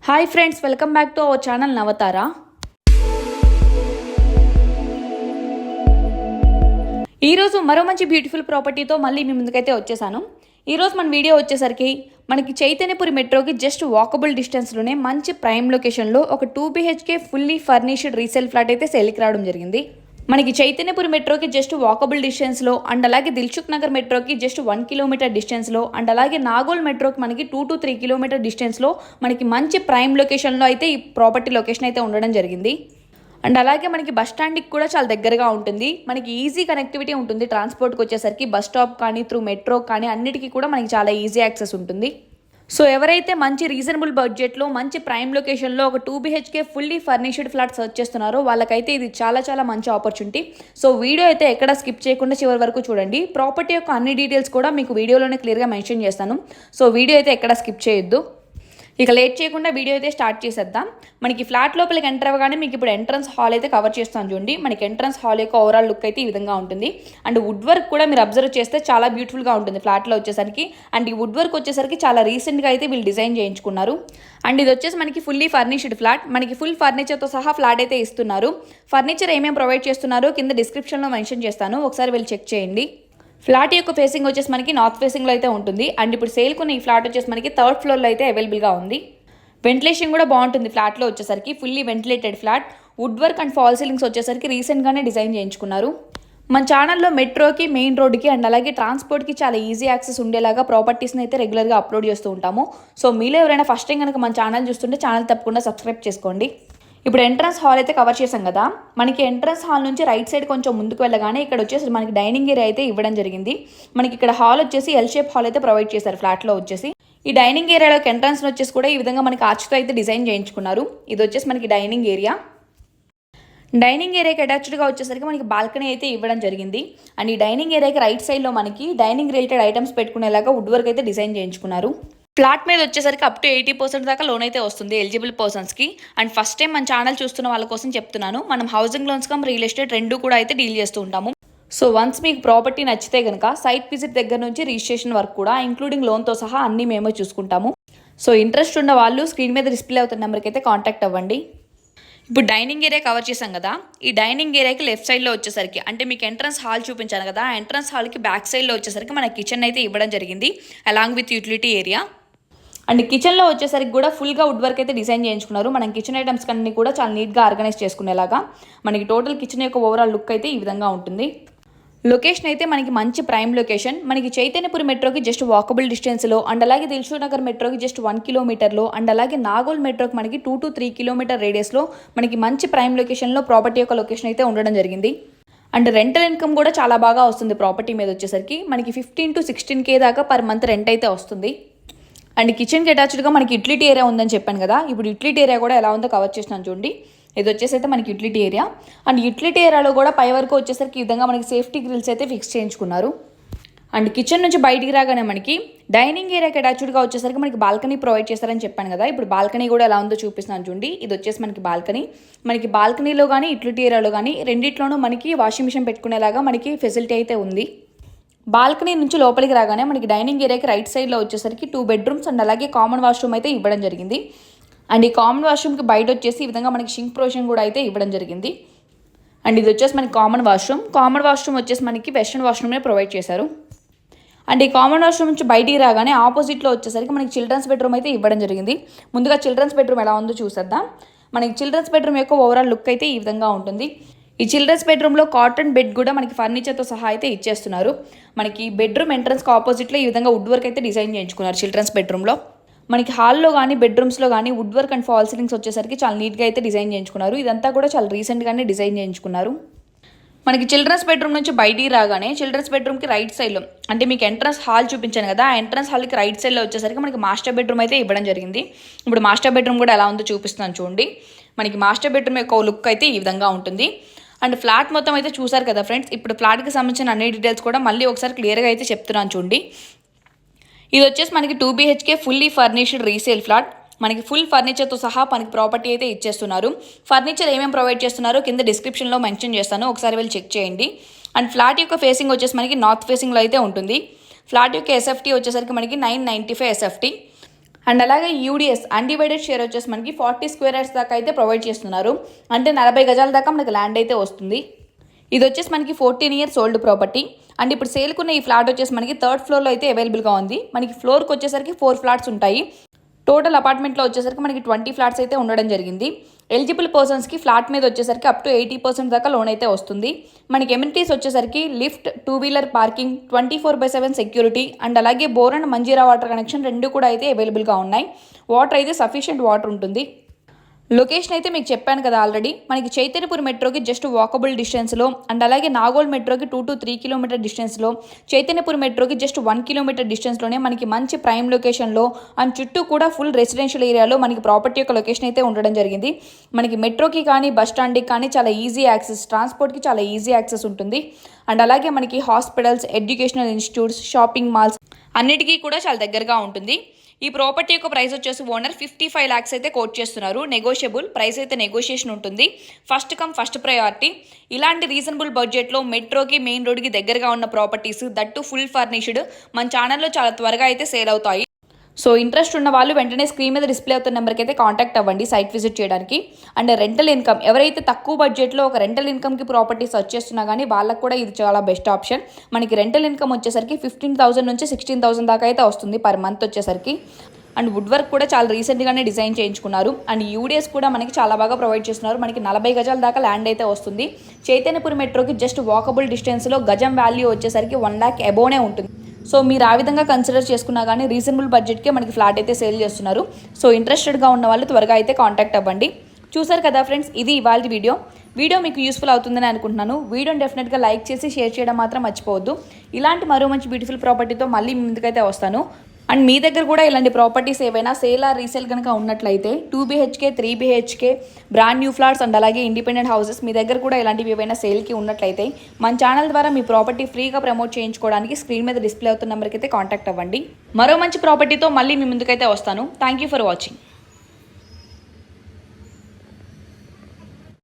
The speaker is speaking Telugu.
Hi friends, welcome back to our channel Navatara. ఈరోజు మరో మంచి బ్యూటిఫుల్ ప్రాపర్టీతో మళ్ళీ మీ ముందుకైతే వచ్చేసాను. ఈరోజు మన వీడియో వచ్చేసరికి మనకి చైతన్యపురి మెట్రోకి జస్ట్ వాకబుల్ డిస్టెన్స్లోనే మంచి ప్రైమ్ లొకేషన్లో ఒక 2 BHK fully furnished resale flat అయితే సేల్కి రావడం జరిగింది. మనకి చైతన్యపురి మెట్రోకి జస్ట్ వాకబుల్ డిస్టెన్స్లో అండ్ అలాగే దిల్సుఖ్ నగర్ మెట్రోకి జస్ట్ 1 కిలోమీటర్ డిస్టెన్స్లో అండ్ అలాగే నాగోల్ మెట్రోకి మనకి 2 to 3 కిలోమీటర్ డిస్టెన్స్లో మనకి మంచి ప్రైమ్ లొకేషన్లో అయితే ఈ ప్రాపర్టీ లొకేషన్ అయితే ఉండడం జరిగింది. అండ్ అలాగే మనకి బస్ స్టాండ్కి కూడా చాలా దగ్గరగా ఉంటుంది. మనకి ఈజీ కనెక్టివిటీ ఉంటుంది. ట్రాన్స్పోర్ట్కి వచ్చేసరికి బస్ స్టాప్ కానీ త్రూ మెట్రో కానీ అన్నిటికీ కూడా మనకి చాలా ఈజీ యాక్సెస్ ఉంటుంది. సో ఎవరైతే మంచి రీజనబుల్ బడ్జెట్లో మంచి ప్రైమ్ లొకేషన్లో ఒక 2 BHK fully furnished flat search చేస్తున్నారో వాళ్ళకైతే ఇది చాలా మంచి ఆపర్చునిటీ. సో వీడియో అయితే ఎక్కడ స్కిప్ చేయకుండా చివరి వరకు చూడండి. ప్రాపర్టీ యొక్క అన్ని డీటెయిల్స్ కూడా మీకు వీడియోలోనే క్లియర్గా మెన్షన్ చేస్తాను. సో వీడియో అయితే ఎక్కడ స్కిప్ చేయొద్దు. ఇక లేట్ చేయకుండా వీడియో అయితే స్టార్ట్ చేసేద్దాం. మనకి ఫ్లాట్ లోపలికి ఎంటర్ అవ్వగానే మీకు ఇప్పుడు ఎంట్రన్స్ హాల్ అయితే కవర్ చేస్తాను చూడండి. మనకి ఎంట్రన్స్ హాల్ యొక్క ఓవరాల్ లుక్ అయితే ఈ విధంగా ఉంటుంది. అండ్ వుడ్ వర్క్ కూడా మీరు అబ్జర్వ్ చేస్తే చాలా బ్యూటిఫుల్గా ఉంటుంది ఫ్లాట్లో వచ్చేసరికి. అండ్ ఈ వుడ్ వర్క్ వచ్చేసరికి చాలా రీసెంట్గా అయితే వీళ్ళు డిజైన్ చేయించుకున్నారు. అండ్ ఇది వచ్చేసి మనకి ఫుల్లీ ఫర్నిష్డ్ ఫ్లాట్. మనకి ఫుల్ ఫర్నిచర్తో సహా ఫ్లాట్ అయితే ఇస్తున్నారు. ఫర్నిచర్ ఏమేమి ప్రొవైడ్ చేస్తున్నారో కింద డిస్క్రిప్షన్లో మెన్షన్ చేస్తాను, ఒకసారి వెళ్ళి చెక్ చేయండి. ఫ్లాట్ యొక్క ఫేసింగ్ వచ్చేసి మనకి నార్త్ ఫేసింగ్లో అయితే ఉంటుంది. అండ్ ఇప్పుడు సేల్కున్న ఈ ఫ్లాట్ వచ్చేసి మనకి 3rd ఫ్లోర్లో అయితే అవైలబుల్గా ఉంది. వెంటిలేషన్ కూడా బాగుంటుంది ఫ్లాట్లో వచ్చేసరికి. Fully ventilated flat. Wood work and fall ceilings వచ్చేసరికి రీసెంట్గానే డిజైన్ చేయించుకున్నారు. మన ఛానల్లో మెట్రోకి, మెయిన్ రోడ్కి అండ్ అలాగే ట్రాన్స్పోర్ట్కి చాలా ఈజీ యాక్సెస్ ఉండేలాగా ప్రాపర్టీస్ని అయితే రెగ్యులర్గా అప్లోడ్ చేస్తూ ఉంటాము. సో మీలో ఎవరైనా ఫస్ట్ టైం కనుక మన ఛానల్ చూస్తుంటే ఛానల్ తప్పకుండా సబ్స్క్రైబ్ చేసుకోండి. ఇప్పుడు ఎంట్రన్స్ హాల్ అయితే కవర్ చేసాం కదా. మనకి ఎంట్రన్స్ హాల్ నుంచి రైట్ సైడ్ కొంచెం ముందుకు వెళ్ళగానే ఇక్కడ వచ్చేసి మనకి డైనింగ్ ఏరియా అయితే ఇవ్వడం జరిగింది. మనకి ఇక్కడ హాల్ వచ్చేసి ఎల్ షేప్ హాల్ అయితే ప్రొవైడ్ చేశారు ఫ్లాట్లో వచ్చేసి. ఈ డైనింగ్ ఏరియాలోకి ఎంట్రన్స్ వచ్చేసి కూడా ఈ విధంగా మనకి ఆర్చ్తో అయితే డిజైన్ చేయించుకున్నారు. ఇది వచ్చేసి మనకి డైనింగ్ ఏరియా. డైనింగ్ ఏరియాకి అటాచ్డ్గా వచ్చేసరికి మనకి బాల్కనీ అయితే ఇవ్వడం జరిగింది. అండ్ ఈ డైనింగ్ ఏరియాకి రైట్ సైడ్లో మనకి డైనింగ్ రిలేటెడ్ ఐటమ్స్ పెట్టుకునేలాగా వుడ్ వర్క్ అయితే డిజైన్ చేయించుకున్నారు. ఫ్లాట్ మీద వచ్చేసరికి అప్ టు 80% దాకా లోన్ అయితే వస్తుంది ఎలిజిబుల్ పర్సన్స్కి. అండ్ ఫస్ట్ టైం మన ఛానల్ చూస్తున్న వాళ్ళ కోసం చెప్తున్నాను, మనం housing loans come real estate రెండు కూడా అయితే డీల్ చేస్తూ ఉంటాము. సో వన్స్ మీకు ప్రాపర్టీ నచ్చితే కనుక సైట్ విజిట్ దగ్గర నుంచి రిజిస్ట్రేషన్ వర్క్ కూడా ఇంక్లూడింగ్ లోన్తో సహా అన్నీ మేమే చూసుకుంటాము. సో ఇంట్రెస్ట్ ఉన్న వాళ్ళు స్క్రీన్ మీద డిస్ప్లే అవుతున్న నెంబర్కి అయితే కాంటాక్ట్ అవ్వండి. ఇప్పుడు డైనింగ్ ఏరియా కవర్ చేసాం కదా. ఈ డైనింగ్ ఏరియాకి లెఫ్ట్ సైడ్లో వచ్చేసరికి అంటే మీకు ఎంట్రన్స్ హాల్ చూపించాను కదా, ఆ ఎంట్రన్స్ హాల్కి బ్యాక్ సైడ్లో వచ్చేసరికి మన కిచెన్ అయితే ఇవ్వడం జరిగింది along with utility area. And కిచెన్లో వచ్చేసరికి కూడా ఫుల్గా వుడ్ వర్క్ అయితే డిజైన్ చేయించుకున్నారు. మనం కిచెన్ ఐటమ్స్ అన్ని కూడా చాలా నీట్గా ఆర్గనైజ్ చేసుకునేలాగా మనకి టోటల్ కిచెన్ యొక్క ఓవరాల్ లుక్ అయితే ఈ విధంగా ఉంటుంది. లొకేషన్ అయితే మనకి మంచి ప్రైమ్ లొకేషన్. మనకి చైతన్యపురి మెట్రోకి జస్ట్ వాకబుల్ డిస్టెన్స్లో అండ్ అలాగే దిల్సుఖ్ నగర్ మెట్రోకి జస్ట్ 1 కిలోమీటర్లో అండ్ అలాగే నాగోల్ మెట్రోకి మనకి 2 to 3 కిలోమీటర్ రేడియస్లో మనకి మంచి ప్రైమ్ లొకేషన్లో ప్రాపర్టీ యొక్క లొకేషన్ అయితే ఉండడం జరిగింది. అండ్ రెంటల్ ఇన్కమ్ కూడా చాలా బాగా వస్తుంది ప్రాపర్టీ మీద వచ్చేసరికి. మనకి 15 to 16K దాకా పర్ మంత్ రెంట్ అయితే వస్తుంది. అండ్ కిచెన్కి అటాచ్డ్గా మనకి యూటిలిటీ ఏరియా ఉందని చెప్పాను కదా. ఇప్పుడు యూటిలిటీ ఏరియా కూడా ఎలా ఉందో కవర్ చేసినాను చూడండి. ఇది వచ్చేసి అయితే మనకి యూటిలిటీ ఏరియా. అండ్ యూటిలిటీ ఏరియాలో కూడా పై వరకు వచ్చేసరికి ఈ విధంగా మనకి సేఫ్టీ గ్రిల్స్ అయితే ఫిక్స్ చేయించుకున్నారు. అండ్ కిచెన్ నుంచి బయటికి రాగానే మనకి డైనింగ్ ఏరియాకి అటాచ్డ్గా వచ్చేసరికి మనకి బాల్కనీ ప్రొవైడ్ చేస్తారని చెప్పాను కదా. ఇప్పుడు బాల్కనీ కూడా ఎలా ఉందో చూపిస్తున్నాను చూడండి. ఇది వచ్చేసి మనకి బాల్కనీ. మనకి బాల్కనీలో కానీ యూటిలిటీ ఏరియాలో కానీ రెండిట్లోనూ మనకి వాషింగ్ మిషన్ పెట్టుకునేలాగా మనకి ఫెసిలిటీ అయితే ఉంది. బాల్కనీ నుంచి లోపలికి రాగానే మనకి డైనింగ్ ఏరియాకి రైట్ సైడ్లో వచ్చేసరికి 2 బెడ్రూమ్స్ అండ్ అలాగే కామన్ వాష్రూమ్ అయితే ఇవ్వడం జరిగింది. అండ్ ఈ కామన్ వాష్రూమ్కి బయట వచ్చేసి ఈ విధంగా మనకి షింక్ ప్రొవిజన్ కూడా అయితే ఇవ్వడం జరిగింది. అండ్ ఇది వచ్చేసి మనకి కామన్ వాష్రూమ్ వచ్చేసి మనకి వెస్ట్రన్ వాష్రూమ్నే ప్రొవైడ్ చేశారు. అండ్ ఈ కామన్ వాష్రూమ్ నుంచి బయటికి రాగానే ఆపోజిట్లో వచ్చేసరికి మనకి చిల్డ్రన్స్ బెడ్రూమ్ అయితే ఇవ్వడం జరిగింది. ముందుగా చిల్డ్రన్స్ బెడ్రూమ్ ఎలా ఉందో చూసేద్దాం. మనకి చిల్డ్రన్స్ బెడ్రూమ్ యొక్క ఓవరాల్ లుక్ అయితే ఈ విధంగా ఉంటుంది. ఈ చిల్డ్రన్స్ బెడ్రూమ్లో కాటన్ బెడ్ కూడా మనకి ఫర్నిచర్తో సహా అయితే ఇచ్చేస్తున్నారు. మనకి బెడ్రూమ్ ఎంట్రన్స్కి ఆపోజిట్లో ఈ విధంగా వుడ్ వర్క్ అయితే డిజైన్ చేయించుకున్నారు చిల్డ్రన్స్ బెడ్రూమ్లో. మనకి హాల్లో కానీ బెడ్రూమ్స్లో కానీ wood work and fall ceilings వచ్చేసరికి చాలా నీట్గా అయితే డిజైన్ చేయించుకున్నారు. ఇదంతా కూడా చాలా రీసెంట్గానే డిజైన్ చేయించుకున్నారు. మనకి చిల్డ్రన్స్ బెడ్రూమ్ నుంచి బయటికి రాగానే చిల్డ్రన్స్ బెడ్రూమ్కి రైట్ సైడ్లో అంటే మీకు ఎంట్రన్స్ హాల్ చూపించాను కదా, ఆ ఎంట్రన్స్ హాల్కి రైట్ సైడ్లో వచ్చేసరికి మనకి మాస్టర్ బెడ్రూమ్ అయితే ఇవ్వడం జరిగింది. ఇప్పుడు మాస్టర్ బెడ్రూమ్ కూడా ఎలా ఉందో చూపిస్తున్నాను చూడండి. మనకి మాస్టర్ బెడ్రూమ్ యొక్క లుక్ అయితే ఈ విధంగా ఉంటుంది. అండ్ ఫ్లాట్ మొత్తం అయితే చూసారు కదా ఫ్రెండ్స్. ఇప్పుడు ఫ్లాట్కి సంబంధించిన అన్ని డీటెయిల్స్ కూడా మళ్ళీ ఒకసారి క్లియర్గా అయితే చెప్తున్నాను చూడండి. ఇది వచ్చేసి మనకి 2 BHK fully furnished resale flat. మనకి ఫుల్ ఫర్నిచర్తో సహా మనకి ప్రాపర్టీ అయితే ఇచ్చేస్తున్నారు. ఫర్నిచర్ ఏమేమి ప్రొవైడ్ చేస్తున్నారో కింద డిస్క్రిప్షన్లో మెన్షన్ చేస్తాను, ఒకసారి వెళ్ళి చెక్ చేయండి. అండ్ ఫ్లాట్ యొక్క ఫేసింగ్ వచ్చేసి మనకి నార్త్ ఫేసింగ్లో అయితే ఉంటుంది. ఫ్లాట్ యొక్క SFT వచ్చేసరికి మనకి 995 SFT. అండ్ అలాగే యూడిఎస్ అన్డివైడెడ్ షేర్ వచ్చేసి మనకి 40 స్క్వేర్ యార్డ్స్ దాకా అయితే ప్రొవైడ్ చేస్తున్నారు. అంటే 40 గజాల దాకా మనకి ల్యాండ్ అయితే వస్తుంది. ఇది వచ్చేసి మనకి 14 ఇయర్స్ ఓల్డ్ ప్రాపర్టీ. అండ్ ఇప్పుడు సేల్కున్న ఈ ఫ్లాట్ వచ్చేసి మనకి 3rd ఫ్లోర్లో అయితే అవైలబుల్గా ఉంది. మనకి ఫ్లోర్కి వచ్చేసరికి 4 ఫ్లాట్స్ ఉంటాయి. టోటల్ అపార్ట్మెంట్లో వచ్చేసరికి మనకి 20 ఫ్లాట్స్ అయితే ఉండడం జరిగింది. ఎలిజిబుల్ పర్సన్స్కి ఫ్లాట్ మీద వచ్చేసరికి అప్ టు 80% దాకా లోన్ అయితే వస్తుంది. మనకి ఎమ్యూనిటీస్ వచ్చేసరికి lift, 2 wheeler parking, 24/7 security and అలాగే bore and Manjira water connection 2 కూడా అయితే అవైలబుల్గా ఉన్నాయి. వాటర్ అయితే సఫిషియెంట్ వాటర్ ఉంటుంది. లొకేషన్ అయితే మీకు చెప్పాను కదా ఆల్రెడీ. మనకి చైతన్యపురి మెట్రోకి జస్ట్ వాకబుల్ డిస్టెన్స్లో అండ్ అలాగే నాగోల్ మెట్రోకి 2 to 3 కిలోమీటర్ డిస్టెన్స్లో, చైతన్యపురి మెట్రోకి జస్ట్ 1 కిలోమీటర్ డిస్టెన్స్లోనే మనకి మంచి ప్రైమ్ లొకేషన్లో అండ్ చుట్టూ కూడా ఫుల్ రెసిడెన్షియల్ ఏరియాలో మనకి ప్రాపర్టీ యొక్క లొకేషన్ అయితే ఉండడం జరిగింది. మనకి మెట్రోకి కానీ బస్ స్టాండ్కి కానీ చాలా ఈజీ యాక్సెస్, ట్రాన్స్పోర్ట్కి చాలా ఈజీ యాక్సెస్ ఉంటుంది. అండ్ అలాగే మనకి hospitals, educational institutes, shopping malls అన్నిటికీ కూడా చాలా దగ్గరగా ఉంటుంది. ఈ ప్రాపర్టీ యొక్క ప్రైస్ వచ్చేసి ఓనర్ 55 lakhs అయితే కోట్ చేస్తున్నారు. నెగోషియబుల్ ప్రైస్ అయితే నెగోషియేషన్ ఉంటుంది. First come first priority. ఇలాంటి రీజనబుల్ బడ్జెట్లో మెట్రోకి, మెయిన్ రోడ్కి దగ్గరగా ఉన్న ప్రాపర్టీస్ దట్టు ఫుల్ ఫర్నిష్డ్ మన ఛానల్లో చాలా త్వరగా అయితే సేల్ అవుతాయి. సో ఇంట్రెస్ట్ ఉన్న వాళ్ళు వెంటనే స్క్రీన్ మీద డిస్ప్లే అవుతున్న నెంబర్కి అయితే కాంటాక్ట్ అవ్వండి సైట్ విజిట్ చేయడానికి. అండ్ రెంటల్ ఇన్కమ్, ఎవరైతే తక్కువ బడ్జెట్లో ఒక రెంటల్ ఇన్కమ్కి ప్రాపర్టీ సర్చ్ చేస్తున్నా కానీ వాళ్ళకి కూడా ఇది చాలా బెస్ట్ ఆప్షన్. మనకి రెంటల్ ఇన్కమ్ వచ్చేసరికి 15,000 నుంచి 16,000 దాకా అయితే వస్తుంది పర్ మంత్ వచ్చేసరికి. అండ్ వుడ్ వర్క్ కూడా చాలా రీసెంట్గానే డిజైన్ చేయించుకున్నారు. అండ్ యూడిఎస్ కూడా మనకి చాలా బాగా ప్రొవైడ్ చేస్తున్నారు. మనకి 40 గజాల దాకా ల్యాండ్ అయితే వస్తుంది. చైతన్యపురి మెట్రోకి జస్ట్ వాకబుల్ డిస్టెన్స్లో గజం వాల్యూ వచ్చేసరికి 1 lakh అబోనే ఉంటుంది. సో మీరు ఆ విధంగా కన్సిడర్ చేసుకున్నా కానీ రీజనబుల్ బడ్జెట్కే మనకి ఫ్లాట్ అయితే సేల్ చేస్తున్నారు. సో ఇంట్రెస్టెడ్గా ఉన్న వాళ్ళు త్వరగా అయితే కాంటాక్ట్ అవ్వండి. చూసారు కదా ఫ్రెండ్స్, ఇది ఇవాళ వీడియో మీకు యూస్ఫుల్ అవుతుందని అనుకుంటున్నాను. వీడియోని డెఫినెట్గా లైక్ చేసి షేర్ చేయడం మాత్రం మర్చిపోవద్దు. ఇలాంటి మరో మంచి బ్యూటిఫుల్ ప్రాపర్టీతో మళ్ళీ మీ ముందుకైతే వస్తాను. అండ్ మీ దగ్గర కూడా ఇలాంటి ప్రాపర్టీస్ ఏవైనా సేల్ ఆర్ రీసేల్ కనుక ఉన్నట్లయితే 2 BHK, 3 BHK brand new flats and అలాగే ఇండిపెండెంట్ హౌసెస్ మీ దగ్గర కూడా ఇలాంటివి ఏవైనా సేల్కి ఉన్నట్లయితే మన ఛానల్ ద్వారా మీ ప్రాపర్టీ ఫ్రీగా ప్రమోట్ చేయించుకోవడానికి స్క్రీన్ మీద డిస్ప్లే అవుతున్న నెంబర్కి అయితే కాంటాక్ట్ అవ్వండి. మరో మంచి ప్రాపర్టీతో మళ్ళీ మీ ముందుకైతే వస్తాను. Thank you for watching.